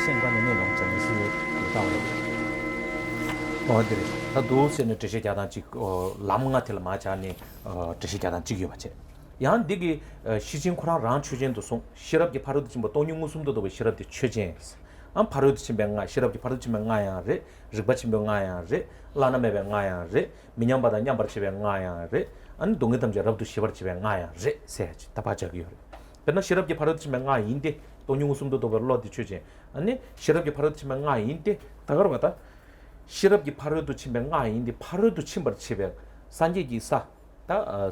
相关的内容讲的是有道理。对，那都是呢这些家长这个남한테마자네这些家长这个吧제 양 되게 시진코랑 랑 추진도 송 시럽게 바로도 지금 동용 웃음도 도 시럽게 추진 안 바로도 지금 맹아 시럽게 바로도 지금 맹아야래 르바치 맹아야래 라나메 맹아야래 미년바다 냠버 집에 맹아야래 안 동의담 저럽도 시버 집에 맹아야래 세지 다 봐저기요 그러나 시럽게 바로도 지금 맹아인데 동용 웃음도 도 별로디 추진 아니 시럽게 바로도 지금 맹아인데 다가로 갔다 시럽게 바로도 지금 맹아인데 바로도 침버 집에 산지기사 다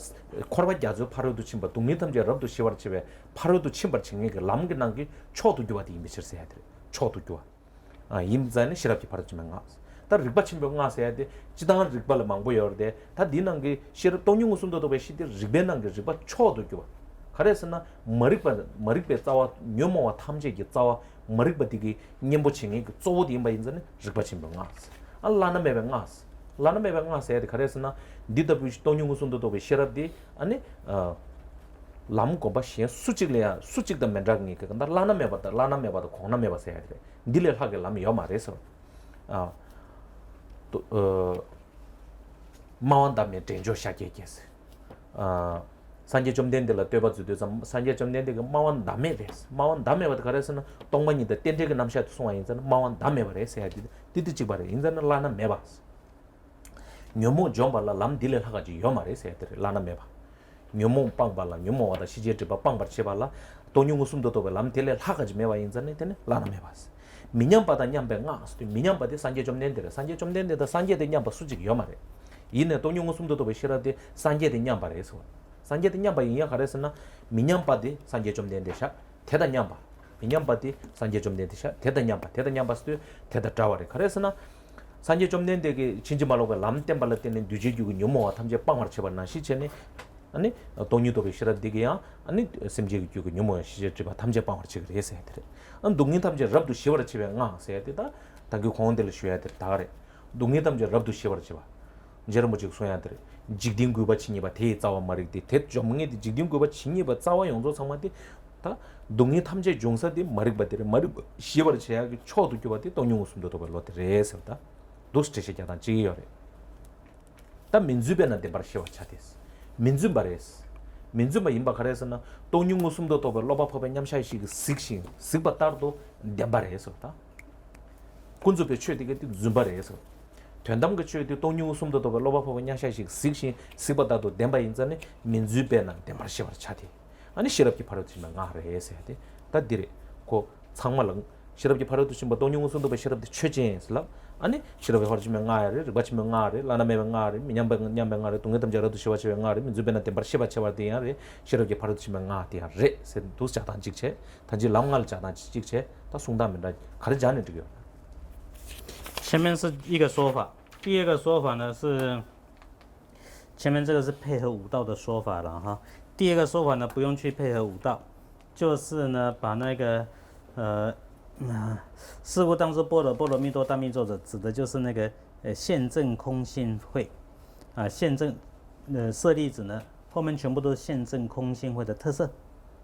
코르바 자주 파르도 침바 동네탐제 럽도 시월 집에 파르도 침바 칭게 람게 난게 초도 교와디 미처서 해야 돼. 초도 교와. 임자는 시럽지 파르지만 가. 다 릭바 침병 가서야 돼. 지당 릭발 망보여 돼. 다 니는 게 시럽 동용 웃음도 배 시디 릭베난 게 릭바 초도 교와. 그래서나 머리배 짜와 묘모와 탐제기 짜와 머리바디기 님보칭이 그 쪼디 임바 인자는 릭바 침병 가. 알라나 매병 가. 라나 매병 가서야 돼. 그래서나 디더비 동용 웃음도 배 시럽디 아니 람고바 시 수직래야 수직도 맨라니 그런다 라나 매바다 공나 매바서 해야 돼. 딜을 하게 람 요 말해서 또 마원담에 된조 시작했겠어. 산제 좀 된데라 되버즈도 산제 좀 된데 그 마원 담에 됐어. 마원 담에 버다 그래서는 동만이다 땡땡이 남샤도 송아 인자는 마원 담에 버려서 해야 돼. 디디지 버려. 인자는 라나 매바스. 묘모 좀발라 람 딜을 하가지 요 말해서 해야 돼. 라나 매바. 묘모 빵발라 묘모와다 시제트바 빵바 제발라 동용 웃음도 도 람 딜을 하가지 매와 인자는 되네. 라나 매바스. 민년바다 냠뱅아 민년바데 산제 좀 된데라 산제 좀 된데다 산제데 냠바 수직 요 말해. 이네 동용 웃음도 도 시라데 산제데 냠바래서 산제데 냠바 이야 가래서나 민년바데 산제 좀 된데샤 대다 냠바 민년바데 산제 좀 된데샤 대다 냠바스도 대다 자와래 가래서나 산제 좀 된데게 진지 말로가 람템발라 때는 뉴지규고 뇨모와 탐제 빵을 쳐봤나 시체네 아니 동유도 시라데게야 아니 심지규고 뇨모야 시제트바 탐제 빵을 치그래 해서 해드래 동인 탐제 럽도 시월에 집에 가 해야 되다 당기 공원들 쉬어야 돼 다래 동인 탐제 럽도 시월에 집에 제르모 직 소야 돼 직딩 구바 치니바 대 자와 말이디 대 좀응에 직딩 구바 치니바 자와 용조 상마디 다 동인 탐제 종사디 말이바데 말이 시월에 제약이 초도 교바디 동용 웃음도 벌로데레서다 도스테시 자단 지요래 다 민주변한테 바르시와 차데스 민주바레스 민주마 임바 가래서나 동용 웃음도 또 로바법에 냠샤이시 식신 습바따도 냠바레서다 군주배 최되게 줌바레서 된담 그 최되 동용 웃음도 또 로바법에 냠샤이시 식신 습바따도 냠바인자네 민주변한 냠바시와 차데 아니 시럽기 바로지만 가래서 해야 다 디레 고 상말랑 시럽기 바로도 뭐 동용 웃음도 시럽도 최진슬라 아니 시럽이 허르지면 가야를 바치면 가를 라나메면 가를 냠방 가를 동네담 저러도 시와치면 가를 민주변한테 바시바치와디야를 시럽이 바로지면 가디야레 세 도스 자단 직체 단지 랑갈 자단 직체 다 송다면 가르지 않는 저기요 前面是一个说法，第二个说法呢是前面这个是配合武道的说法了哈。第二个说法呢不用去配合武道，就是呢把那个事物当作般若波罗蜜多大密咒者，指的就是那个现证空性会啊，现证舍利子呢后面全部都是现证空性会的特色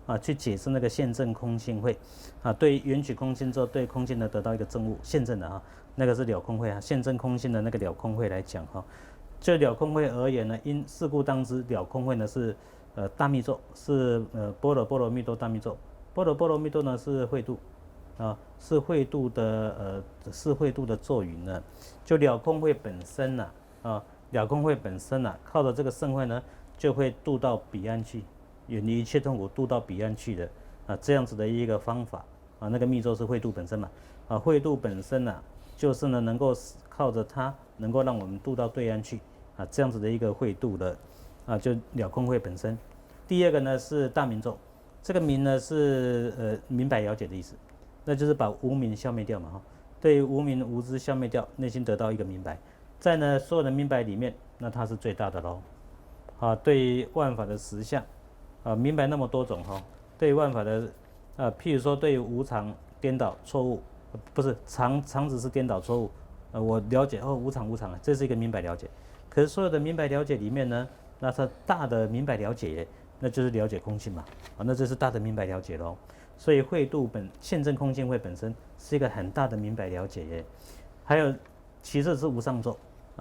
啊，去解释那个现证空性会啊，对缘起空性之后，对空性的得到一个证悟现证的啊，那个是了空会啊，现证空性的那个了空会来讲哈，就了空会而言呢，因事故当知了空会呢是大密咒，是般若波罗蜜多大密咒，般若波罗蜜多呢是慧度。是慧度的咒语呢，就了空会本身呐，了空会本身呐，靠着这个圣慧呢，就会渡到彼岸去，远离一切痛苦，渡到彼岸去的这样子的一个方法那个密咒是慧度本身嘛，慧度本身呐，就是呢能够靠着它，能够让我们渡到对岸去这样子的一个慧度的就了空会本身。第二个呢是大明咒，这个明呢是明白了解的意思。那就是把无明消灭掉嘛哈，对无明无知消灭掉，内心得到一个明白，在呢所有的明白里面，那它是最大的喽。对万法的实相明白那么多种哈，对万法的譬如说对无常颠倒错误，不是常只是颠倒错误，我了解无常这是一个明白了解。可是所有的明白了解里面呢，那它大的明白了解，那就是了解空性嘛那这是大的明白了解喽。所以会度现证空性会本身是一个很大的明白了解耶。还有其次是无上座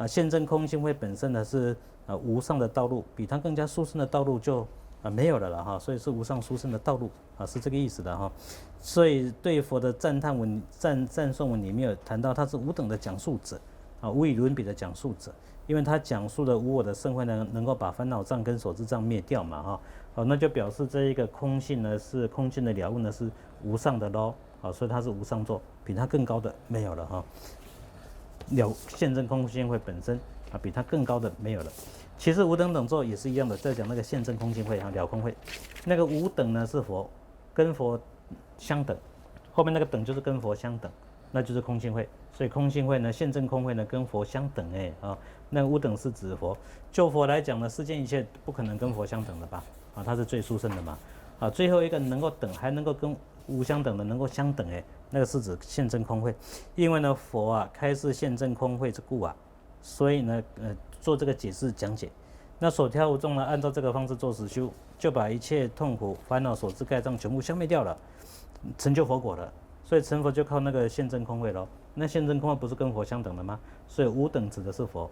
现证空性会本身呢是无上的道路，比它更加殊胜的道路就没有了了哈，所以是无上殊胜的道路是这个意思的哈。所以对佛的赞叹文、赞颂文里面有谈到他是无等的讲述者无与伦比的讲述者，因为他讲述的无我的圣慧呢，能够把烦恼障跟所知障灭掉嘛那就表示这一个空性呢是空性的了悟呢是无上的咯所以它是无上座，比它更高的没有了了现证空性会本身比它更高的没有了。其实无等等座也是一样的，在讲那个现证空性会了空会，那个无等呢是佛，跟佛相等，后面那个等就是跟佛相等，那就是空性会。所以空性会呢，现证空会呢跟佛相等那个无等是指佛。就佛来讲呢，世间一切不可能跟佛相等的吧它是最殊胜的嘛最后一个能够等还能够跟无相等的能够相等那个是指现证空会。因为呢佛开示现证空会之故所以呢做这个解释讲解。那所挑无众呢，按照这个方式做实修，就把一切痛苦烦恼所致盖障全部消灭掉了，成就佛果了。所以成佛就靠那个现证空慧咯。那现证空慧不是跟佛相等的吗？所以无等指的是佛，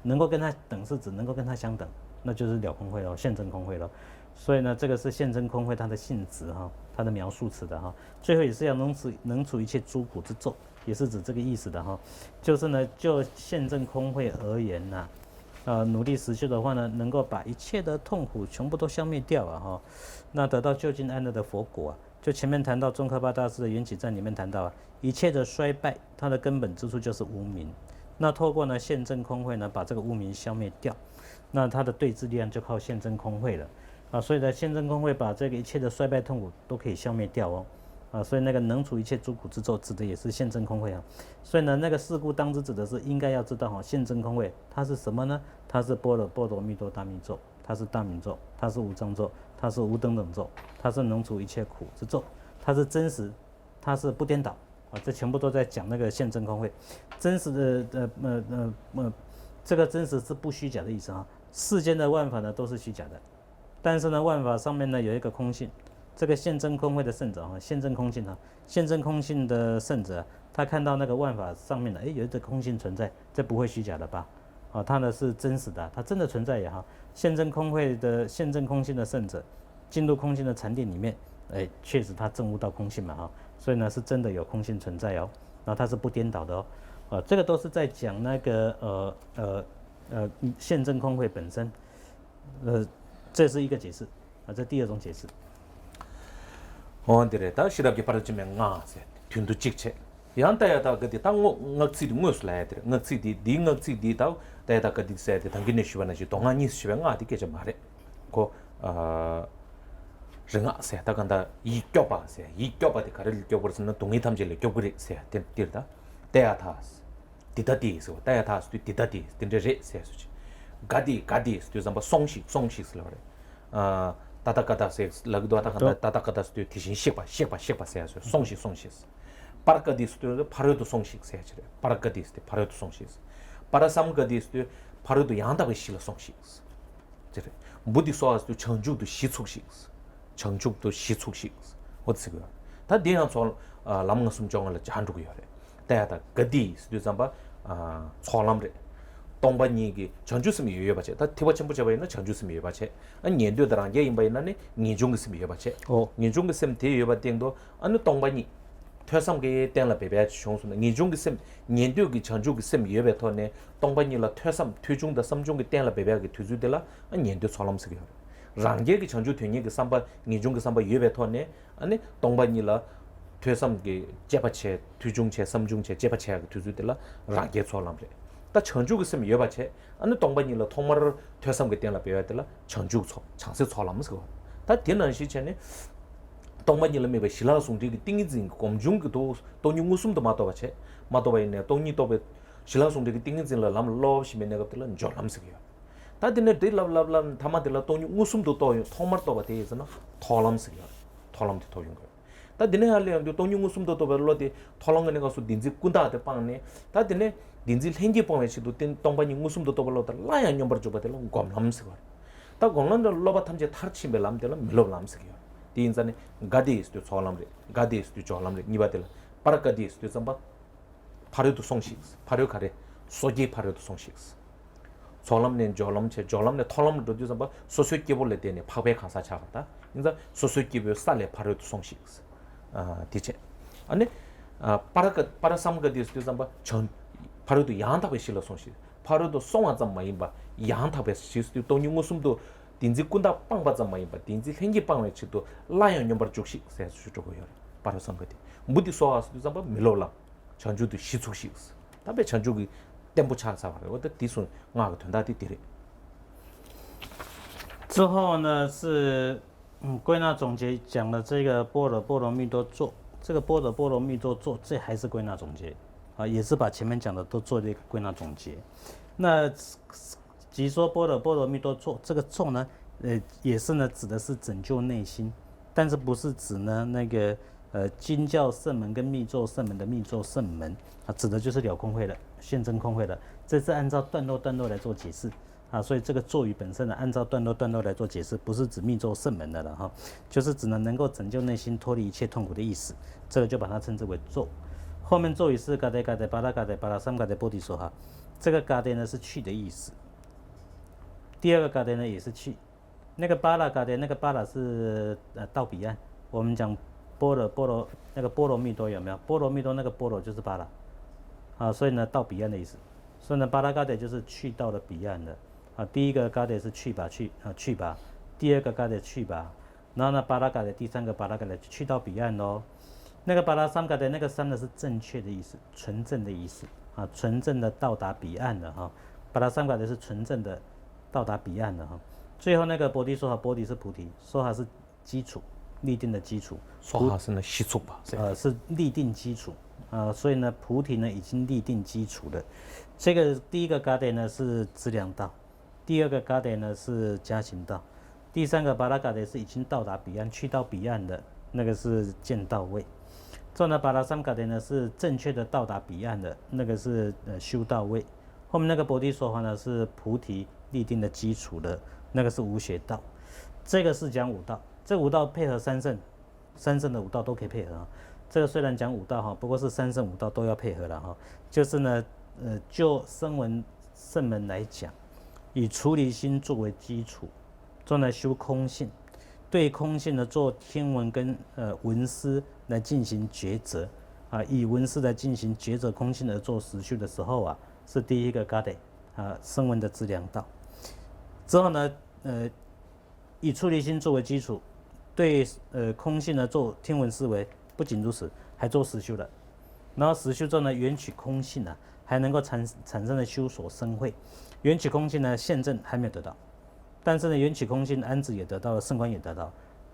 能够跟他等是指能够跟他相等，那就是了空慧咯，现证空慧咯。所以呢，这个是现证空慧它的性质它的描述词的最后也是要能除一切诸苦之咒，也是指这个意思的就是呢，就现证空慧而言努力实修的话呢，能够把一切的痛苦全部都消灭掉那得到究竟安乐的佛果就前面谈到宗喀巴大师的缘起赞里面谈到一切的衰败，它的根本之处就是无明。那透过呢现证空慧呢，把这个无明消灭掉，那它的对治力量就靠现证空慧了所以呢，现证空慧把这个一切的衰败痛苦都可以消灭掉所以那个能除一切诸苦之咒，指的也是现证空慧所以呢，那个事故当知指的是应该要知道现证空慧它是什么呢？它是般若波罗蜜多大密咒，它是大明咒，它是无障咒，它是无等等咒，它是能除一切苦之咒，它是真实，它是不颠倒这全部都在讲那个现证空慧。真实的这个真实是不虚假的意思世间的万法呢都是虚假的，但是呢万法上面呢有一个空性。这个现证空慧的圣者现证空性现证空性的圣者他看到那个万法上面有一个空性存在，这不会虚假的吧他呢是真实的，他真的存在也现证空慧的现证空性的圣者进入空性的禅定里面确实他证悟到空性嘛所以呢是真的有空性存在然后它是不颠倒的这个都是在讲那个现证空慧本身这是一个解释这第二种解释온데레다 시랍게 빠르지면 나세 튠도 찍체 양다야다 그디 땅 럭치디 무스라야들 럭치디 디 럭치디 다 다야다 그디 세데 당기네 시바나지 동안이 시뱅아 디게 좀 말해 고 르가세 다간다 이 껴바세 이 껴바데 가를 껴버스는 동이 탐질레 껴버리세 띠르다 대야타스 디다디스 대야타스 디다디 딘데제 세수지 가디 스투 잠바 송시 슬러레 다다카다세 락도아타칸다 다다카다스도 티신 식바 세야서 송시 파라카디스도 파르도 송시 세야지 파라카디스도 파르도 송시 파라삼카디스도 파르도 양다가 실어 송시 저 부디소아스도 청주도 시축시 청죽도 시축시 어떻게 다 대한서 남은 정을 잔두고 요래 대야다 가디스도 잠바 초람레 동반이기 전주스미 유여바체 다 티버첨부 잡아있는 전주스미 유여바체 년도들랑 예인바이나네 니중스미 유여바체 니중스미 대유여바땡도 어느 동반이 퇴삼게 땡라 베베 총수는 니중스미 년도기 전주스미 유여베토네 동반이라 퇴삼 퇴중다 삼중게 땡라 베베게 퇴주들라 년도 솔람스게 랑게기 전주 되니기 삼바 니중게 삼바 유여베토네 아니 동반이라 퇴삼게 제바체 퇴중체 삼중체 제바체가 퇴주들라 랑게 솔람레 다 청주가 있으면 여바체 어느 동반이라 통마를 퇴삼게 땡라 배워야들라 청주 초 장세 초람스 다 되는 시체네 동반이라 메베 신라송디기 띵이진 공중도 돈용무숨도 마도바체 마도바이네 돈이도베 신라송디기 띵이진라 람로시메 내가들라 조람스게요 다 되네 데랍랍람 타마들라 돈용무숨도 또 통마도 바데잖아 토람스게요 토람도 토용 거 다 되네 할래요 돈용무숨도 또 별로디 토랑네 가서 딘지 군다데 빵네 다 되네 딘질 행기 보면서도 된 동반이 무슨도 또 벌러다 라야 넘버 줘봐들 곰람스거 다 곰람들 로바 탐제 타르치 멜람들 멜로람스거 디 인자네 가디스도 초람레 가디스도 조람레 니바들 파라가디스도 잠바 파르도 송식스 파르 가레 소지 파르도 송식스 조람네 조람체 조람네 톨람도 잠바 소수기 볼레 되네 파베 간사 차갔다 인자 소수기 비 살레 파르도 송식스 디체 아니 파라삼가디스도 잠바 전 파르도 양답에 실러 송식 파르도 송아 잠마임바 양답에 실수 또 뉴무숨도 딘지 꾼다 빵바 잠마임바 딘지 행기 빵에 치도 라이언 넘버 죽식 세수 주고요 파라삼가디 무디 소아스도 잠바 밀로라 전주도 시축식스 답에 전주기 땜부 차사와 어디 디순 나가 된다디 디리 之后呢是归纳总结讲了这个般若波罗蜜多咒，这个般若波罗蜜多咒这还是归纳总结啊，也是把前面讲的都做了一个归纳总结。那即说般若波罗蜜多咒这个咒呢，也是呢指的是拯救内心，但是不是指呢那个经教圣门跟密咒圣门的密咒圣门啊，指的就是了空会的现真空会的，这是按照段落来做解释。啊，所以这个咒语本身呢，按照段落来做解释，不是指密咒圣门的了哈，就是指能够拯救内心、脱离一切痛苦的意思，这个就把它称之为咒。后面咒语是嘎德嘎德巴拉嘎德巴拉三嘎德波提说哈，这个嘎德呢是去的意思，第二个嘎德呢也是去，那个巴拉嘎德那个巴拉是到彼岸，我们讲波罗那个波罗蜜多有没有？波罗蜜多那个波罗就是巴拉，啊，所以呢到彼岸的意思，所以呢巴拉嘎德就是去到了彼岸的。啊，第一个嘎德是去吧去吧，第二个嘎德去吧，然后呢巴拉嘎德第三个巴拉嘎德去到彼岸喽。那个巴拉三嘎德那个三呢是正确的意思，纯正的意思啊，纯正的到达彼岸的哈。巴拉三嘎德是纯正的到达彼岸的哈。最后那个波提说哈，波提是菩提，说哈是基础立定的基础，说哈是那习俗吧，是立定基础啊，所以呢菩提呢已经立定基础了。这个第一个嘎德呢是资粮道。第二个嘎德呢是加行道，第三个巴拉嘎德是已经到达彼岸，去到彼岸的那个是见到位。之后呢，巴拉三嘎德呢是正确的到达彼岸的那个是修到位。后面那个波提说法呢是菩提立定的基础的那个是无学道。这个是讲五道，这五道配合三圣的五道都可以配合啊。这个虽然讲五道哈，不过是三圣五道都要配合了哈。就是呢，就声闻圣门来讲。以出离心作为基础，做来修空性，对空性呢做听闻跟闻思来进行抉择啊，以闻思来进行抉择空性而做实修的时候啊，是第一个嘎德啊声闻的资粮道。之后呢，以出离心作为基础，对空性呢做听闻思维，不仅如此，还做实修的。然后实修之后呢，缘起空性啊，还能够产生的修所生慧。缘起空性呢，现证还没有得到，但是呢，缘起空性安止也得到了，圣观也得到。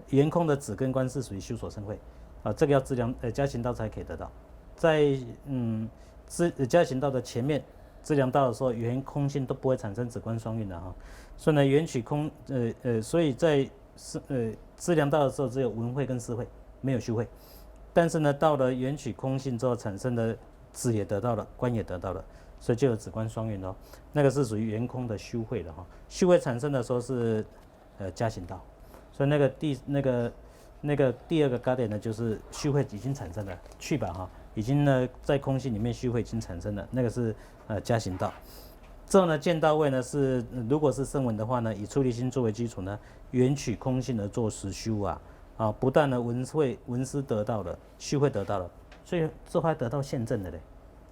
圆空的止跟观是属于修所生慧啊，这个要资粮加行道才可以得到。在加行道的前面，资粮道的时候，圆空性都不会产生止观双运的哈。所以呢，缘起空所以在资粮道的时候，只有闻慧跟思慧，没有修慧。但是呢，到了缘起空性之后产生的止也得到了，观也得到了。所以就有止观双运哦，那个是属于圆空的修慧的哈。修慧产生的时候是加行道，所以那个第二个嘎点呢，就是修慧已经产生了，去吧哈，已经呢在空性里面修慧已经产生了，那个是加行道。之后呢，见到位呢是如果是声闻的话呢，以出离心作为基础呢，缘取空性而做实修啊，不但呢闻思得到了，修慧得到了，所以这还得到现证的嘞。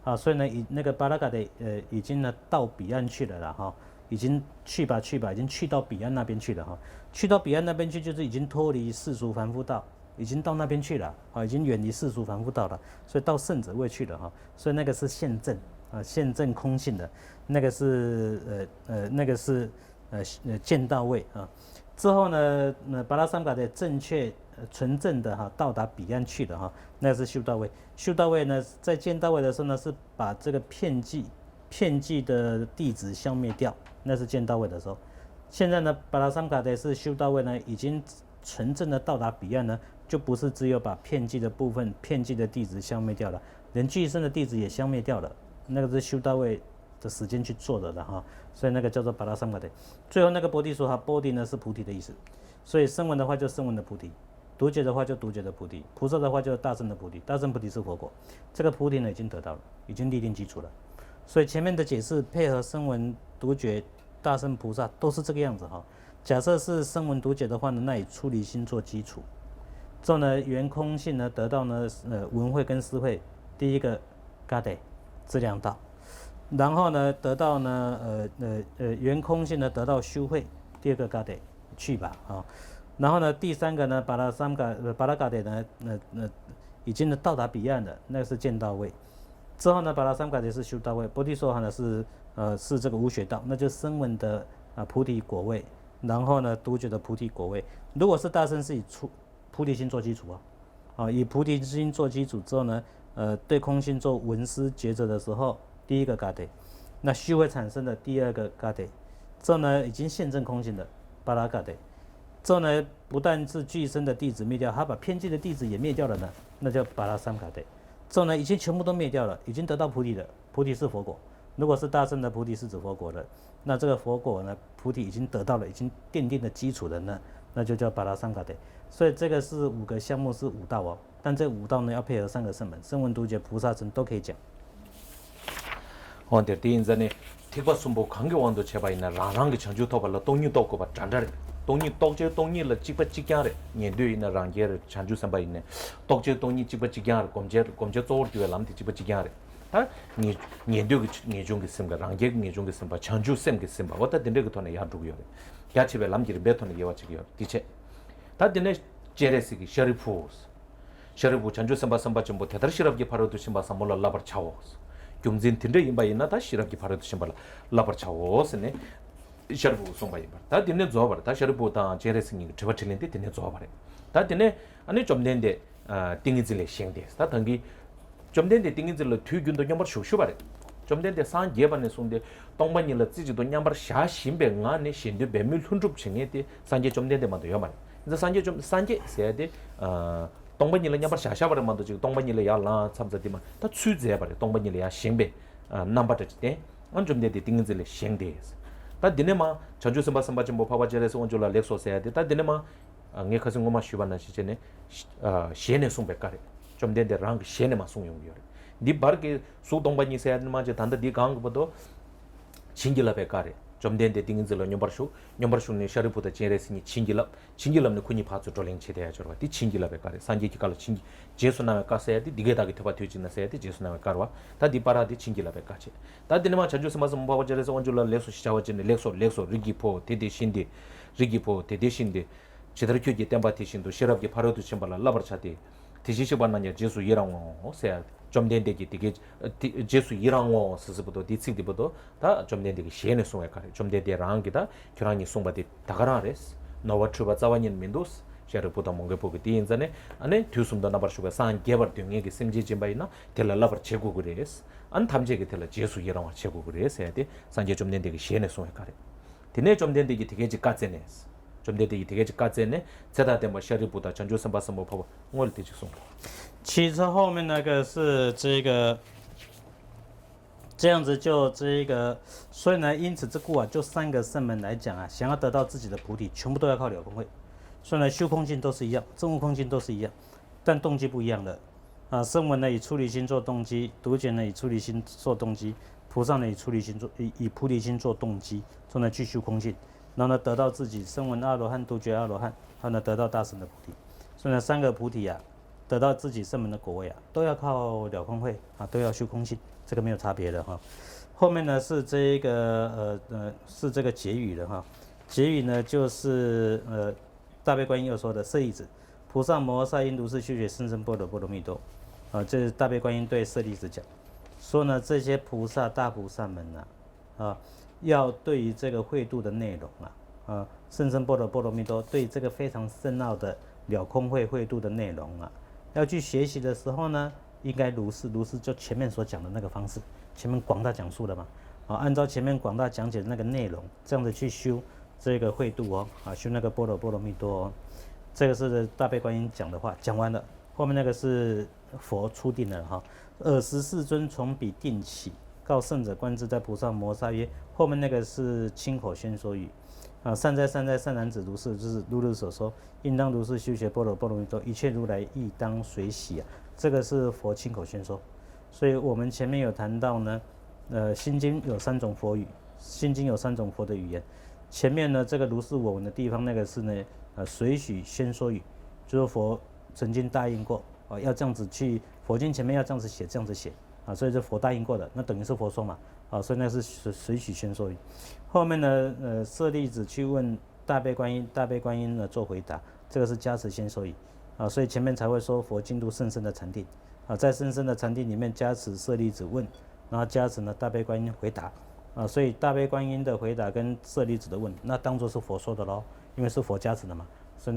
啊，所以呢，以那个巴拉嘎的已经呢到彼岸去了啦哈，已经去吧，已经去到彼岸那边去了哈，去到彼岸那边去就是已经脱离世俗凡夫道，已经到那边去了啊，已经远离世俗凡夫道了，所以到圣者位去了哈，所以那个是现证啊，现证空性的，那个是见到位啊。之后呢，巴拉三嘎的正确纯正的哈到达彼岸去了哈，那是修到位。修到位呢，在见到位的时候呢，是把这个片剂的弟子消灭掉，那是见到位的时候。现在呢，巴拉三嘎的是修到位呢，已经纯正的到达彼岸呢，就不是只有把片剂的部分、片剂的弟子消灭掉了，连具身的弟子也消灭掉了，那个是修到位的时间去做的哈，所以那个叫做巴拉三嘎的。最后那个波提说哈，波提呢是菩提的意思，所以声闻的话就声闻的菩提独觉的话就独觉的菩提，菩萨的话就是大乘的菩提，大乘菩提是佛果，这个菩提呢已经得到了，已经立定基础了。所以前面的解释配合声闻独觉、大乘菩萨都是这个样子哈。假设是声闻独觉的话呢，那以出离心做基础，之后呢圆空性呢得到呢闻慧跟思慧，第一个嘎得资粮道，然后呢得到呢圆空性呢得到修慧，第二个嘎得去吧啊。然后呢，第三个呢，巴拉嘎得呢，已经到达彼岸了，那个是见到位。之后呢，巴拉三嘎得是修到位，菩提说哈呢是这个无学道，那就是声闻的菩提果位。然后呢，独觉的菩提果位。如果是大乘是以菩提心做基础以菩提心做基础之后呢，对空性做闻思抉择的时候，第一个嘎得，那虚会产生的第二个嘎得，之后呢已经现证空性的巴拉嘎得。之后呢，不但是具身的弟子灭掉，还把偏激的弟子也灭掉了呢，那叫巴拉三嘎得。之后呢，已经全部都灭掉了，已经得到菩提了，菩提是佛果。如果是大乘的菩提是指佛果的，那这个佛果呢，菩提已经得到了，已经奠定了基础的呢，那就叫巴拉三嘎得。所以这个是5个项目是5道但这5道呢要配合3个圣门，声闻独觉、菩萨乘都可以讲。근데 대인자네 티바 숨보 관계원도 제바이나 라랑게 전주 토발로 동이 도고 바 잔자래 동이 똑제 동이를 찍바 찍야래 년도이나 랑게를 전주 선바이네 똑제 동이 찍바 찍야래 검제 쪼르디에 람티 찍바 찍야래 다 년도 년중게 심가 랑게 년중게 심바 전주 셈게 심바 왔다 된데 그토네 야두고요 야치베 람지를 베토네 예와치기요 디체 다 되네 제레스기 셔리푸 전주 선바 좀 대다시럽게 바로도 심바 삼몰라 라버 차오스 경진 틴데 임바이나 다 시럽기 바로도 심발라 라버 차오스네 셔리푸 송바이바 다 되네 조바 다 셔리푸 다 제레스기 저버틀린데 되네 조바래 다 되네 아니 좀 된데 띵이질레 셴데스 다 당기 좀 된데 띵이질로 튀균도 냠버 쇼쇼바래 좀 된데 산 예반에 송데 동반일로 찌지도 냠버 샤심베 나네 신데 베밀 훈줍 칭에데 산제 좀 된데 만도 요말 이제 산제 세야데 동반일로 냠버 샤샤바래 만도 지금 동반일로 야라 참자디만 다 추제바래 동반일로 야 신베 남바데 안좀 된데 띵이질레 셴데스 다 디네마 전주서 말씀 좀 봐봐제래서 온줄라 렉소 세야데 다 디네마 ங்கே 가서 고마 쉬반나 시제네 시에네 송백가래 좀 된데 랑 시에네만 송용이요 니 바르게 수동반이 세야는 마제 단다 니 강거도 진길라 백가래 좀 된데 띵인들로 녀버슈네 샤르보다 제레스니 진길랍네 군이 파츠 돌링 체대야 저거 디 진길라 백가래 산지기 갈로 진 제수나메 가세야디 니게다기 터바 튀지나 세야디 제수나메 가르와 다 디바라디 진길라 백가체 다 디네마 전주스 마스 뭐바 제레서 온줄라 렉소 시자와진네 렉소 리기포 데데신디 리기포 데데신디 제대로 교기 땜바티신도 시럽게 바로도 침발라 라버차디 디시시반나냐 제수 이랑오 세야 좀 된데기 되게 제수 이랑오 스스부도 디칭디부도 다 좀 된데기 시에네 송에 가래 좀 된데 랑기다 교랑이 송바디 다가라레스 노와트바 자와닌 민도스 샤르보다 뭔가 보고 디인자네 안에 듀숨도 나버슈가 산 개버 등에게 심지진바이나 텔라 라버 제고 그레스 안 탐제게 텔라 제수 이랑오 제고 그레스 해야돼 산제 좀 된데기 시에네 송에 가래 디네 좀 된데기 되게 지까제네스 좀 되게 되게 까제네 제다데 뭐 셔리보다 전주 선바서 뭐 보고 뭘 되지 송其实后面那个是这个这样子就这个，所以呢，因此这故就3个圣门来讲想要得到自己的菩提，全部都要靠了空慧。所以呢，修空性都是一样，证悟空性都是一样，但动机不一样的声闻呢以出离心做动机，独觉呢以出离心做动机，菩萨呢以出离心做以菩提心做动机，所以呢去修空性。然后呢，得到自己声闻阿罗汉、独觉阿罗汉，然后呢，得到大乘的菩提。所以呢，3个菩提得到自己圣门的果位都要靠了空慧都要修空性，这个没有差别的哈。后面呢是这个是这个结语的哈。结语呢就是大悲观音又说的舍利子，菩萨摩诃萨因如是修学甚深般若波罗蜜多这是大悲观音对舍利子讲，说呢这些菩萨大菩萨们要对于这个慧度的内容甚深般若波罗蜜多，对这个非常深奥的了空慧慧度的内容要去学习的时候呢，应该如是就前面所讲的那个方式，前面广大讲述的嘛按照前面广大讲解的那个内容，这样子去修这个慧度修那个般若波罗蜜多这个是大悲观音讲的话，讲完了，后面那个是佛初定了尔时世尊从彼定起，告圣者观自在菩萨摩诃萨曰，后面那个是亲口宣说语，善哉善哉善男子如是，就是如如所说，应当如是修学般若波罗蜜多，一切如来亦当随喜啊。这个是佛亲口宣说。所以我们前面有谈到呢，心经有3种佛语，心经有3种佛的语言。前面呢这个如是我闻的地方，那个是呢随许宣说语，就是佛曾经答应过啊，要这样子去，佛经前面要这样子写，这样子写啊，所以这佛答应过的，那等于是佛说嘛啊，所以那是随许宣说语。后面呢舍利子去问大悲观音，大悲观音呢做回答，这个是加持宣说语啊，所以前面才会说佛进入甚深的禅定啊，在甚深的禅定里面加持舍利子问，然后加持呢大悲观音回答啊，所以大悲观音的回答跟舍利子的问，那当作是佛说的咯，因为是佛加持的嘛，所以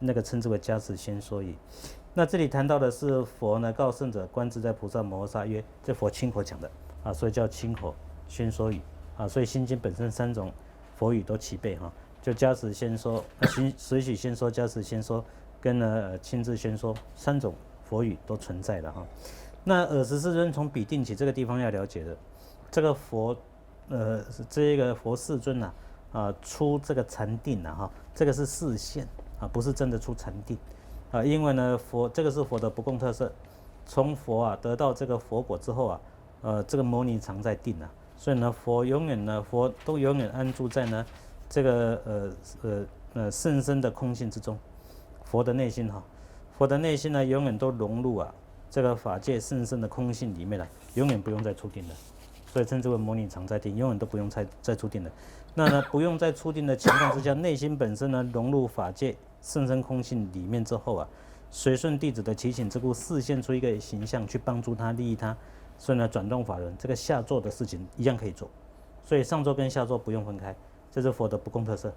那个称之为加持宣说语。那这里谈到的是佛呢告圣者观自在菩萨摩诃萨曰，这佛亲口讲的啊，所以叫亲口宣说语啊，所以心经本身3种佛语都齐备哈，就加持宣说、随许宣说、加持宣说跟呢亲自宣说3种佛语都存在的哈。那尔时世尊从彼定起，这个地方要了解的，这个佛这个佛世尊出这个禅定哈，这个是示现啊，不是真的出禅定啊，因为呢这个是佛的不共特色，从佛得到这个佛果之后这个摩尼常在定所以呢佛都永远安住在呢这个甚深的空性之中，佛的内心佛的内心呢永远都融入这个法界甚深的空性里面永远不用再出定的。所以称之为摩尼常在定，永远都不用再出定的。那呢，不用再出定的情况之下，内心本身呢融入法界甚深空性里面之后随顺弟子的祈请之故，示现出一个形象去帮助他、利益他，所以呢转动法轮，这个下座的事情一样可以做。所以上座跟下座不用分开，这是佛的不共特色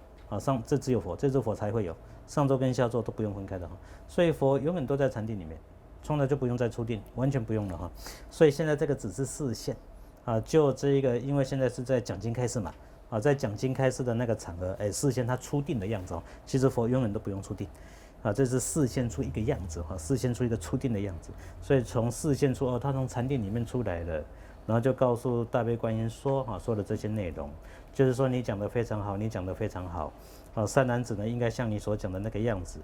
这只有佛，这只佛才会有，上座跟下座都不用分开的所以佛永远都在禅定里面，从来就不用再出定，完全不用了所以现在这个只是示现。就这一个，因为现在是在讲经开示嘛，在讲经开示的那个场合，示现他出定的样子其实佛永远都不用出定，这是示现出一个样子示现出一个出定的样子，所以从示现出他从禅定里面出来了，然后就告诉大悲观音说的这些内容，就是说你讲得非常好，你讲得非常好，善男子呢应该像你所讲的那个样子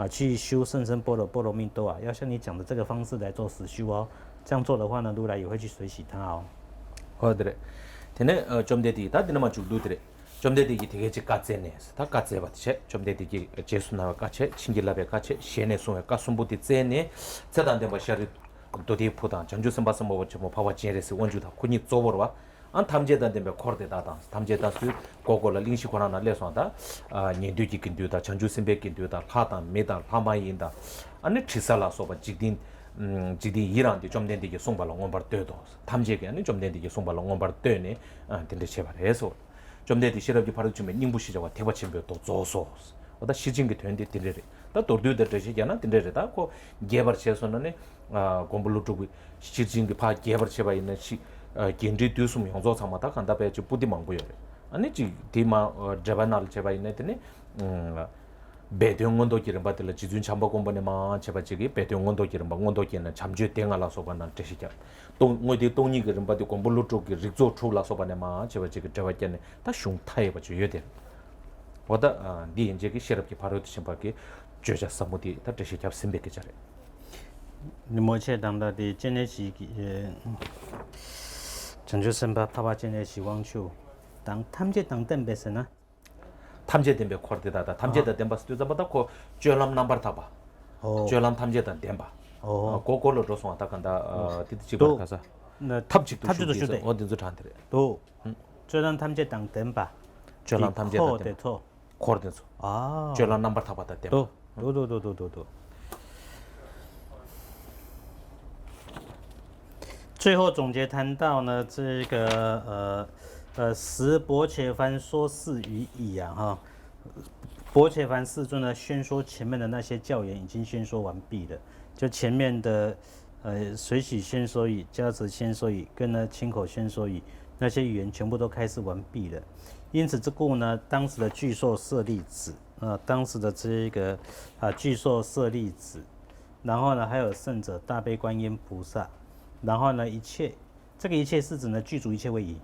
去修甚深般若波罗蜜多要像你讲的这个方式来做实修这样做的话呢，如来也会去随喜他그래. 근데 좀 되디 다디나마 줄두드래. 좀 되디기 되게 까제네스. 다 까제바체. 좀 되디기 제수나와 까체 친길라베 까체 시에네 소에 까숨부디 제네. 자단데 버샤리 도디 포다 전주선 바서 뭐 파와 제레스 원주다 군이 쪼버와 안 탐제단데 몇 코르데다다. 탐제다스 고고라 링시코나나 레소다. 니두기 긴두다 전주선베 긴두다 파다 메다 파마이인다. 아니 치살라 소바 지딘 지디 이란데 좀 된디게 송발로 원발 때도 탐지게 아니 좀 된디게 송발로 원발 때네 근데 제발 해서 좀 된디 시럽이 바로 주면 닝부 시저가 대받침표 또 조소 어다 시진게 된디 딜레레 다 도르드데 되지잖아 딜레레다 고 개발 చే서는 공부를 두고 시진게 파 개발 제바 있는 시 견디 뒤숨 용조 상마다 간다 배지 부디 망고요 아니 지 디마 자바날 제바 있는 데네 배경원도 기름 받을 지준 참바 공부네만 제가 지기 배경원도 기름 방원도 기는 잠주 땡알아서 반난 뜻이죠. 또 뭐디 동이 기름 받을 공부로 쪽이 릭조 출라서 반네만 제가 지기 저와께는 다 슝타에 버죠 여대. 보다 니 인제기 시럽기 바로 드신 밖에 저자 사무디 다 뜻이 잡심백게 잘해. 뭐체 담다디 제네시기 전주선바 파바 제네시 왕추 당 탐제 당 덤베스나 탐제된 몇 코르데다다 탐제다 덴바스 되자마다 고 쩨람 넘버 타바 쩨람 탐제다 덴바 고고로 로송 왔다 간다 디디지고 가서 탑직도 쇼데 어딘지 잔데 또 쩨람 탐제 당 덴바 쩨람 탐제다 덴바 코르데서 쩨람 넘버 타바다 덴바 도도도도도도 最后总结谈到呢，这个十薄伽梵说是语已薄伽梵世尊呢宣说前面的那些教言已经宣说完毕了，就前面的随喜宣说语、加持宣说语跟呢亲口宣说语那些语言全部都开示完毕了。因此之故呢，当时的具寿舍利子当时的这个具寿舍利子，然后呢还有圣者大悲观音菩萨，然后呢这个一切是指呢具足一切位移。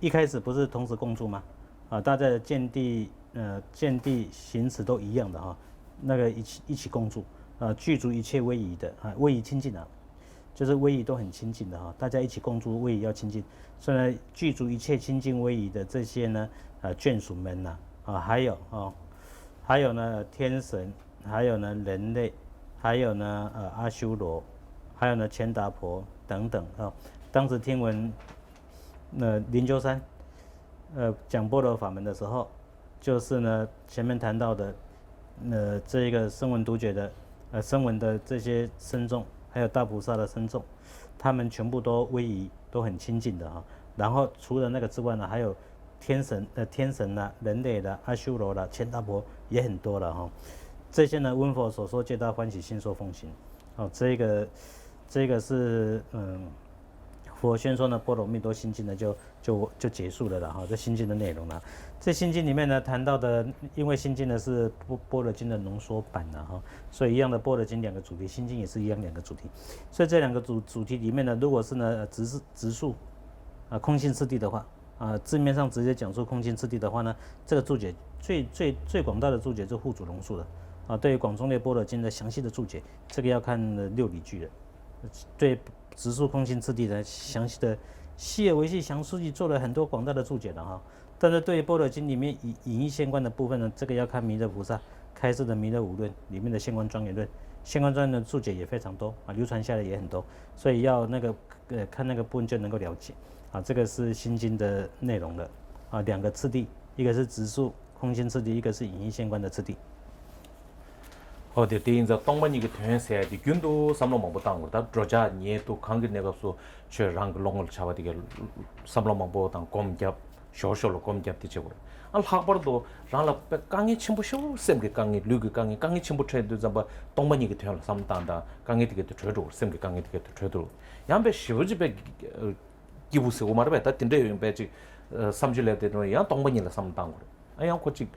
一开始不是同时共住吗？大家的见地行持都一样的哈，那个一起共住，具足一切威仪的威仪亲近啊，就是威仪都很亲近的哈，大家一起共住，威仪要亲近，所以呢，具足一切亲近威仪的这些呢，眷属们呐，还有呢天神，还有呢人类，还有呢阿修罗，还有呢乾达婆等等啊。当时听闻灵鹫山讲般若法门的时候，就是呢前面谈到的这个声闻独觉的声闻的这些僧众，还有大菩萨的僧众，他们全部都威仪都很亲近的哈。然后除了那个之外呢，还有天神啦、人类啦、阿修罗啦、乾达婆也很多了哈。这些呢，闻佛所说，皆大欢喜，心受奉行。这个是佛宣说呢，波罗蜜多心经呢就结束了啦哈，这心经的内容啦。这心经里面呢谈到的，因为心经呢是般若经的浓缩版啦哈，所以一样的般若经两个主题，心经也是一样两个主题。所以这两个主题里面呢，如果是呢直述空性次第的话字面上直接讲述空性次第的话呢，这个注解最广大的注解是护主龙树的对于广中列般若经的详细的注解，这个要看六理句的。对直述空性次第的详细的细而为细详细做了很多广大的注解的哈。但是对于般若经里面隐义现观的部分呢，这个要看弥勒菩萨开示的弥勒五论里面的现观庄严论，现观庄严的注解也非常多流传下来也很多，所以要看那个部分就能够了解这个是心经的内容了两个次第，一个是直述空性次第，一个是隐义现观的次第。어디 대인자 동반이게 된세야지 균도 삼로만 보당 거다 드자 니에도 강게 내가서 최랑 롱을 잡아디게 삼로만 보당 곰잡 쇼쇼로 곰잡 되죠. 알 학벌도 랑라 강이 침부쇼 셈게 강이 류게 강이 침부 트레도 잡아 동반이게 되는 삼단다 강이 되게 트레도 셈게 강이 되게 트레도 양배 시부지배 기부스 오마르베다 딘데 배지 삼질레 되는 양 동반이라 삼단 거. 아양 코치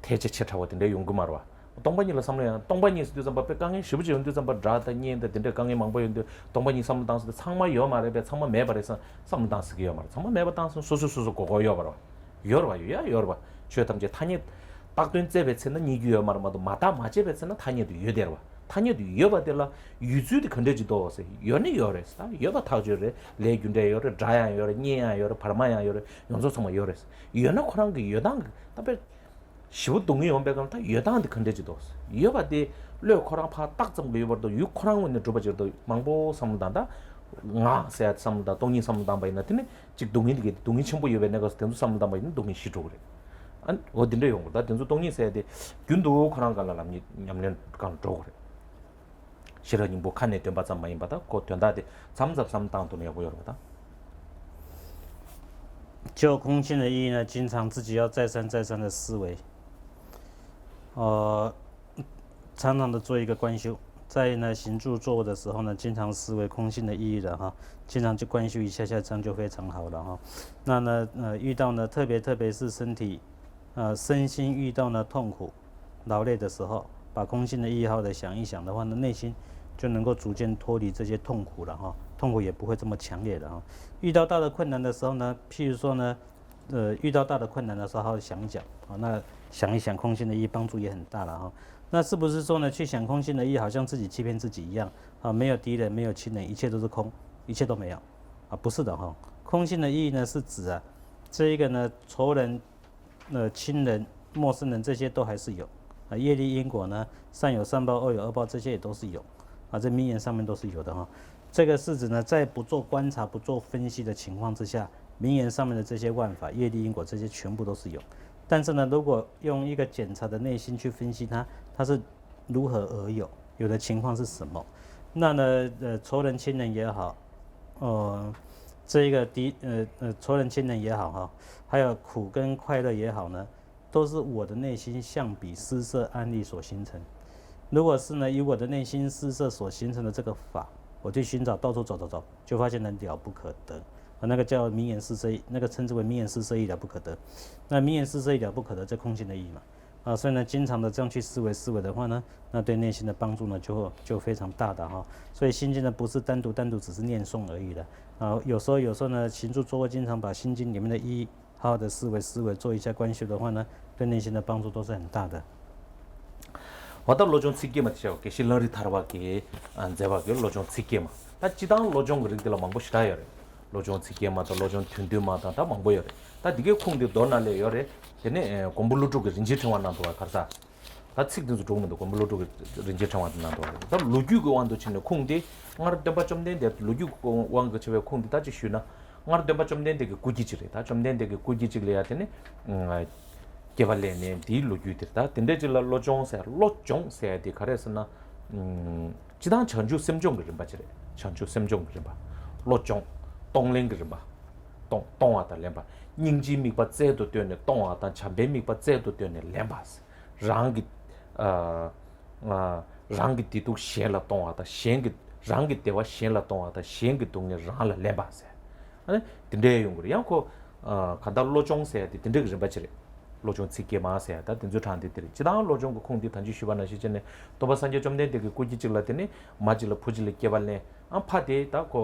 대체 차타고 딘데 용금마로 동반이라 삼래 동반이스도 잠바 백강에 시부지 연도 잠바 드라다 니엔데 딘데 강에 망보 연도 동반이 삼당스 상마 여 말에 상마 매발에서 삼당스 여 말. 상마 매바 당스 소소소소 고고 여 봐라. 여러봐. 최탐제 타니 딱된 제베체는 니규여 말마도 마다 마제베체는 타니도 여대로. 타니도 여바들라 유주디 컨데지도 어서 연이 여랬다. 여바 타주래 레균데 여러 자야 여러 니야 여러 파마야 여러 용서 상마 여랬어. 연어 코랑 그 여당 답에 시부 동의 연배가 다 여당한테 컨데지도 없어. 여바디 려 코랑 파딱 좀 여버도 유 코랑 있는 줘버지도 망보 삼단다. nga saya samda 동이 삼다 바이나 되네 즉 동이 첨부 여배 내가 된수 삼다 바이는 동이 시조 그래 안 어딘데 용다 된수 동이 써야 돼 균도 그런 갈라람 냠년 간 그래 싫어니 뭐 칸에 된 바자 많이 받아 고 된다데 잠잡 삼당 돈이 보여 보다 就空性的意义呢，经常自己要再三的思维，常常的做一个观修。在呢行住坐卧的时候呢，经常思维空性的意义的哈，经常去观修一下，这样就非常好了哈。那呢遇到呢特别是身体身心遇到呢痛苦劳累的时候，把空性的意义好的想一想的话呢，内心就能够逐渐脱离这些痛苦了哈，痛苦也不会这么强烈了哈。遇到大的困难的时候呢，譬如说呢遇到大的困难的时候，好好想一想那想一想空性的意义帮助也很大了哈。那是不是说呢，去想空性的意义，好像自己欺骗自己一样没有敌人，没有亲人，一切都是空，一切都没有不是的哈。空性的意义呢，是指这一个呢，仇人、亲人、陌生人这些都还是有业力因果呢，善有善报，恶有恶报，这些也都是有这名言上面都是有的哈。这个是指呢，在不做观察、不做分析的情况之下，名言上面的这些万法、业力因果这些全部都是有。但是呢，如果用一个检查的内心去分析它是如何而有，有的情况是什么？那呢，仇人亲人也好，这个仇人亲人也好哈，还有苦跟快乐也好呢，都是我的内心相比施设安利所形成。如果是呢，以我的内心施设所形成的这个法，我去寻找，到处走，就发现呢了不可得。那个叫名言四摄意，那个称之为名言四摄意了不可得。那名言四摄意了不可得，这空性的意义嘛所以呢，经常的这样去思维的话呢，那对内心的帮助呢就非常大的哈。所以心经呢不是单独只是念诵而已的有时候呢，行住坐卧经常把心经里面的意义好好的思维做一下观修的话呢，对内心的帮助都是很大的。와다 로종 찌게마 티샤고 게 실러리 타르바게 안제바게 로종 찌게마 다 지당 로종 그릭들 망보 시다여레 로종 찌게마도 로종 튠드마다 다 망보여레 다 디게 콩데 도날레 여레 데네 곰블루투게 린지트완나도 가사 다 찌든도 조금도 곰블루투게 린지트완나도 다 로규고 완도 친네 콩데 ngar demba chomden de loju ko wang ge chebe khong ta chi shuna ngar demba chomden de ge kuji chire ta chomden de ge kuji chile ya tene kevalle ne di loju de ta tende jila lojong se de kharesna jidang chanju semjong ge ba chire chanju semjong ge ba lojong dongleng ge ba dong wa da lemba ningji mi ba ze do de ne dong wa da chambe mi ba ze do de ne lemba rang gi rang gi ti du xie la dong wa da xian gi rāngi tewa xiān la tōngwa ta xiān ki tōngi rāng la lēmbā sē tindē yungguri yāng kō kāndā lōchōng sē di tindē kī rīmbā chirī lōchōng tsī kē mā sē ta tindzu chāng di tirī jitāng lōchōng kō khōng di tāngjī shūpa nā shī chēne tōpa sāngyā chōm dēn tē kī kūjī chīk la tēne mā chī la pū chī la kē bā lē āng pā tē tā kō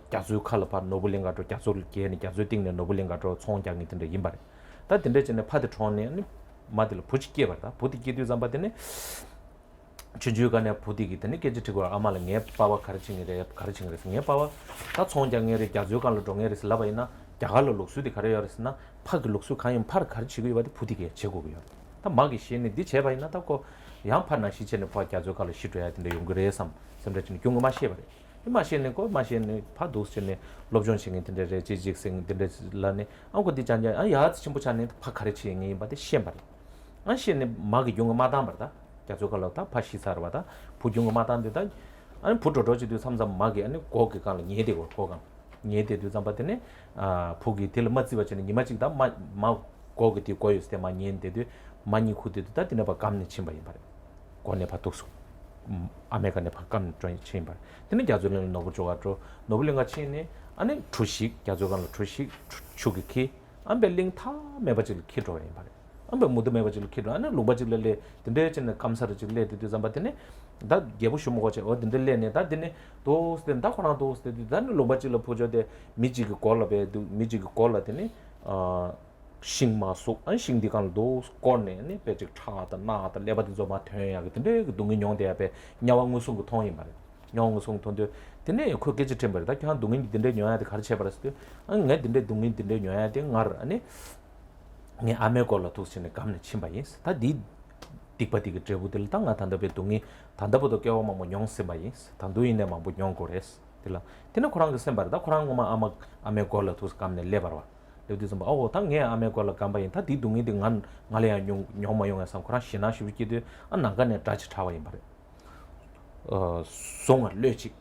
gyā zū khā la pā nōbu lēngā tō gyā zū kē nē gyā zū tīng nē nōbu lēngā tō tsōng gyā ngī tindē yīmbā rē tā tindē chēne pā tē chōng nē mā tē la pū chī kē bā tā pū tī kē tū zāmbā tēne 주주간에 부디기 때문에 깨지고 아마를 예 바와 가르치기래 예 바와 다 총장에게 자주간로 종에서 라바이나 야갈로 록수디 가려야랬으나 파그 록수 가면 파를 가르치고 이바디 부디게 제고고요 다 막이 시에네 디 제바이나 다고 양파나 시체는 파 자주간로 시도해야 된다 용그래 삼 섬레진 경고 마시에 버려 이 마시에네 거 마시에네 파도스네 롭존싱이 된데 지직생 된데 라네 아고 디잔자 아 야츠 침부 찬네 파 가르치기 이바디 시에 버려 아 시에네 막이 용고 마담 버다 자주갈로다 파시사르바다 부중고 마단데다 아니 부조조지도 삼삼 마게 아니 고게 갈 녜데고 고강 녜데도 잠바데네 아 포기 딜 맞지바체네 니마치다 마 고게 티 고이스테 마 녜데도 마니 쿠데도 다 디나바 감네 침바이 바레 고네 파톡스 아메가네 바감 조인 침바 데네 자주는 노부 조가조 노블링가 치네 아니 주식 자주갈로 주식 추기키 안벨링 타 메바질 키로에 바레 ambe mudu meba jil kiro ana luba jilele dinde chen kamsar jilele de zambatene da gebu shumo goche o dinde ne da dine dos den da khona dos de da luba jil pujo de miji ko kola be miji ko kola de ne shingma su an shing di kan dos korne ne pe chik tha da na da leba de zo ma thye ya dinde dungi nyong de be nyawang musung ko thong yimba nyawang musung thong de dine ko geje tember da khan dungi dinde nyoya de khar che barasde an ngai dinde dungi dinde nyoya de ngar ani 네 아메골라 도스네 감네 침바이스 다디 딕바디게 제부들 땅아 단다베 동이 단다보도 껴오마 뭐 영세바이스 단도이네 뭐 영고레스 딜라 티나 코랑 셈바다 코랑 고마 아마 아메골라 도스 감네 레바와 레디좀 어 땅에 아메골라 감바인 다디 동이 딩한 말레야 용 뇽마 용에서 코랑 시나 시비기데 안 나가네 다치 타와인 바레 송아 레치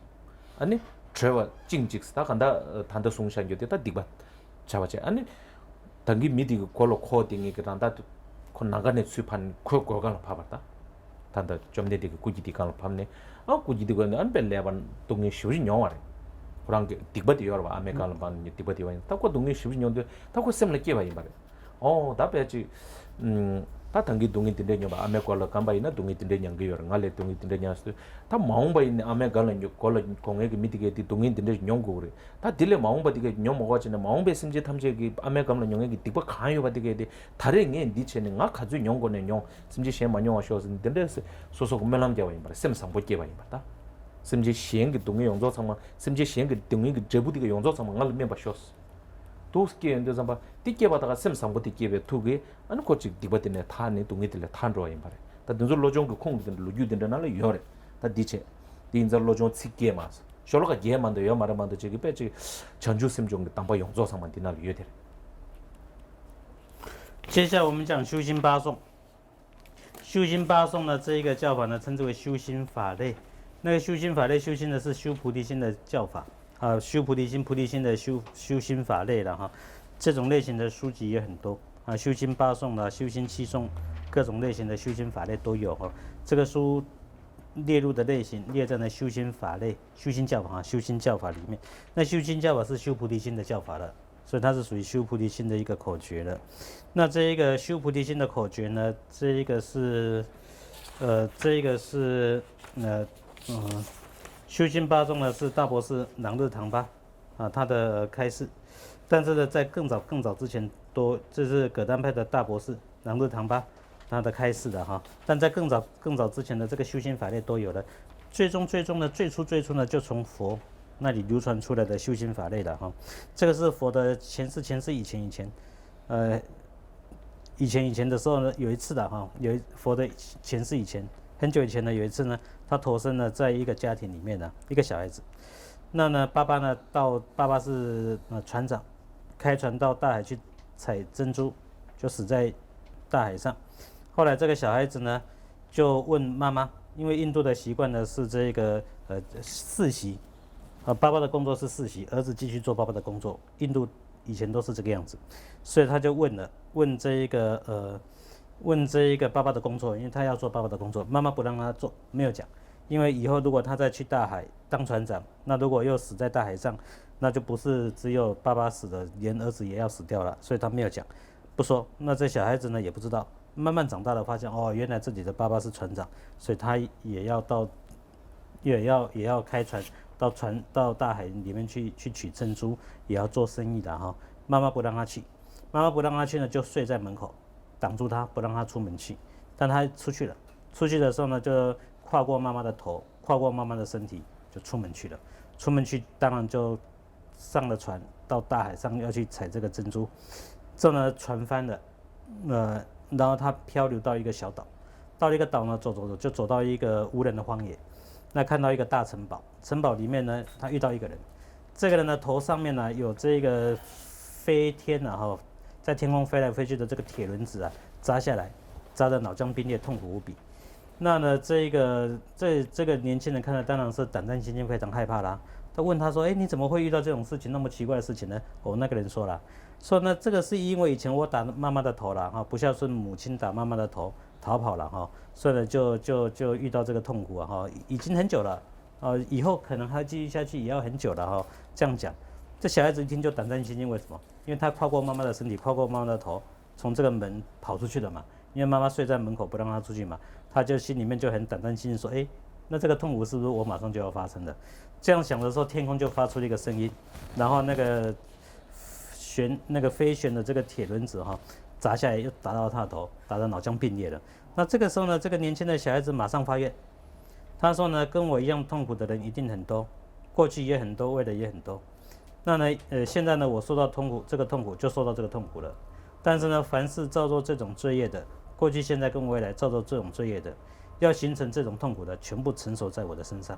아니 트레와 징직스다 간다 단다 송샹게데 다 딕바 자바제 아니 당기 미디 콜로 코딩이 그란다 콘 나가네 수판 코고갈 파바다 단다 좀 내디 꾸지디 갈 팜네 아 꾸지디 거는 안 벨레반 동이 쉬우지 녀와래 그런 게 딕바디 여와 아메갈 반 딕바디 와 타고 동이 쉬우지 녀데 타고 셈레 깨바 이 말에 다베지 다 당기 동이 딘데 녀바 아메콜라 감바이나 동이 딘데 냥게 여 ngal레 동이 딘데 냐스 다 마웅바이네 아메갈은 요 콜라 공에게 미디게 동이 딘데 녀고 그래 다 딜레 마웅바디게 녀 먹어지네 마웅베 심지 탐제기 아메갈은 녀에게 딕바 가요 바디게 데 다른게 니체는 가 가주 녀고네 녀 심지 셰 마녀 와셔서 딘데 소소 구멜람 되어 인 바 셈상 보게 바 인바다 심지 시행게 동이 용조 상마 심지 시행게 동이 제부디게 용조 상마 ngal 멤버 쇼스 도스게 엔데 잠바 띠게 바다가 셈상고 띠게베 투게 아니 코치 디바티네 타네 동이들 탄로 임바레 다 dunzo lojong ko khong den lu yuden na la yore ta diche din za lojong tsike mas shologa ge man de yo mara man de ji pe ji 전주 심종的 当 용조 상만 디나 유대 接下来我们讲修心八颂。修心八颂呢，这一个教法呢，称之为修心法类。那个修心法类，修心的是修菩提心的教法啊，修菩提心的修心法类了哈。这种类型的书籍也很多啊，修心八颂啦、修心七颂，各种类型的修心法类都有哈。这个书列入的类型列在了修心法类、修心教法啊，修心教法里面。那修心教法是修菩提心的教法了。所以它是属于修菩提心的一个口诀了。那这一个修菩提心的口诀呢，这一个是修心八颂呢是大博士朗日堂巴啊他的开示，但是呢在更早之前多，这是葛丹派的大博士朗日唐巴他的开示的哈。但在更早之前的这个修心法类都有了，最终呢，最初呢，就从佛那里流传出来的修心法类了哈。这个是佛的前世以前，以前的时候呢，有一次的哈，佛的前世以前，很久以前呢，有一次呢，他投身了在一个家庭里面呢，一个小孩子。那呢，爸爸是船长，开船到大海去采珍珠，就死在大海上。后来这个小孩子呢，就问妈妈，因为印度的习惯呢是这个世袭，爸爸的工作是世袭，儿子继续做爸爸的工作。印度以前都是这个样子，所以他就问这一个爸爸的工作，因为他要做爸爸的工作，妈妈不让他做，没有讲，因为以后如果他再去大海当船长，那如果又死在大海上，那就不是只有爸爸死了，连儿子也要死掉了，所以他没有讲，不说。那这小孩子呢也不知道，慢慢长大了发现哦，原来自己的爸爸是船长，所以他也要开船到大海里面去取珍珠，也要做生意的哈。妈妈不让他去，呢就睡在门口，挡住他不让他出门去。但他出去了，出去的时候呢就跨过妈妈的头，跨过妈妈的身体就出门去了。出门去当然就上了船到大海上要去采这个珍珠。这呢船翻了，然后他漂流到一个小岛，到了一个岛呢走就走到一个无人的荒野。那看到一个大城堡，城堡里面呢，他遇到一个人，这个人呢头上面呢有这个飞天啊哈，在天空飞来飞去的这个铁轮子啊砸下来，砸得脑浆迸裂，痛苦无比。那呢这个年轻人看了当然是胆战心惊，非常害怕啦。他问他说：“哎，你怎么会遇到这种事情，那么奇怪的事情呢？”那个人说了，说呢这个是因为以前我打妈妈的头了哈，不孝顺母亲打妈妈的头。逃跑了哈，所以呢就遇到这个痛苦啊哈，已经很久了，以后可能还继续下去也要很久了哈。这样讲，这小孩子一听就胆战心惊，为什么？因为他跨过妈妈的身体，跨过妈妈的头，从这个门跑出去了嘛。因为妈妈睡在门口不让他出去嘛，他就心里面就很胆战心惊，说：“哎，那这个痛苦是不是我马上就要发生的？”这样想的时候，天空就发出了一个声音，然后那个飞旋的这个铁轮子哈。砸下来又打到他的头，打得脑浆迸裂了。那这个时候呢，这个年轻的小孩子马上发愿，他说呢，跟我一样痛苦的人一定很多，过去也很多，未来也很多。那呢，现在呢，我受到痛苦，这个痛苦就受到这个痛苦了。但是呢，凡是造作这种罪业的，过去、现在跟未来造作这种罪业的，要形成这种痛苦的，全部承受在我的身上，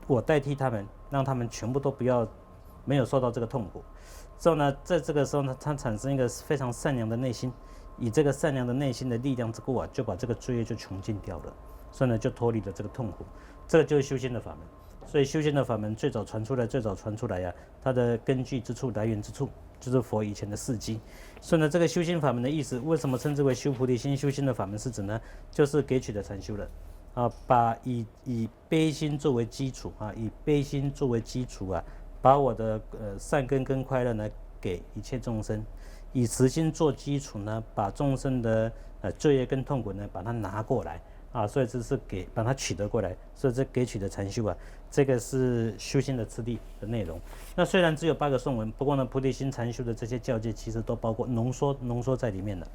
我代替他们，让他们全部都不要没有受到这个痛苦。之后呢，在这个时候呢，他产生一个非常善良的内心，以这个善良的内心的力量之故啊，就把这个罪业就穷尽掉了，所以呢，就脱离了这个痛苦。这个就是修仙的法门。所以修仙的法门最早传出来呀，它的根据之处、来源之处，就是佛以前的事迹。所以呢，这个修仙法门的意思，为什么称之为修菩提心？修仙的法门是指呢，就是给取的禅修了。把以悲心作为基础啊，以悲心作为基础啊。把我的善根跟快乐呢给一切众生，以慈心做基础呢，把众生的罪业跟痛苦呢把它拿过来啊，所以这是把它取得过来，所以这给取的禅修啊，这个是修心的次第的内容。那虽然只有8个颂文，不过呢，菩提心禅修的这些教诫其实都包括浓缩在里面了。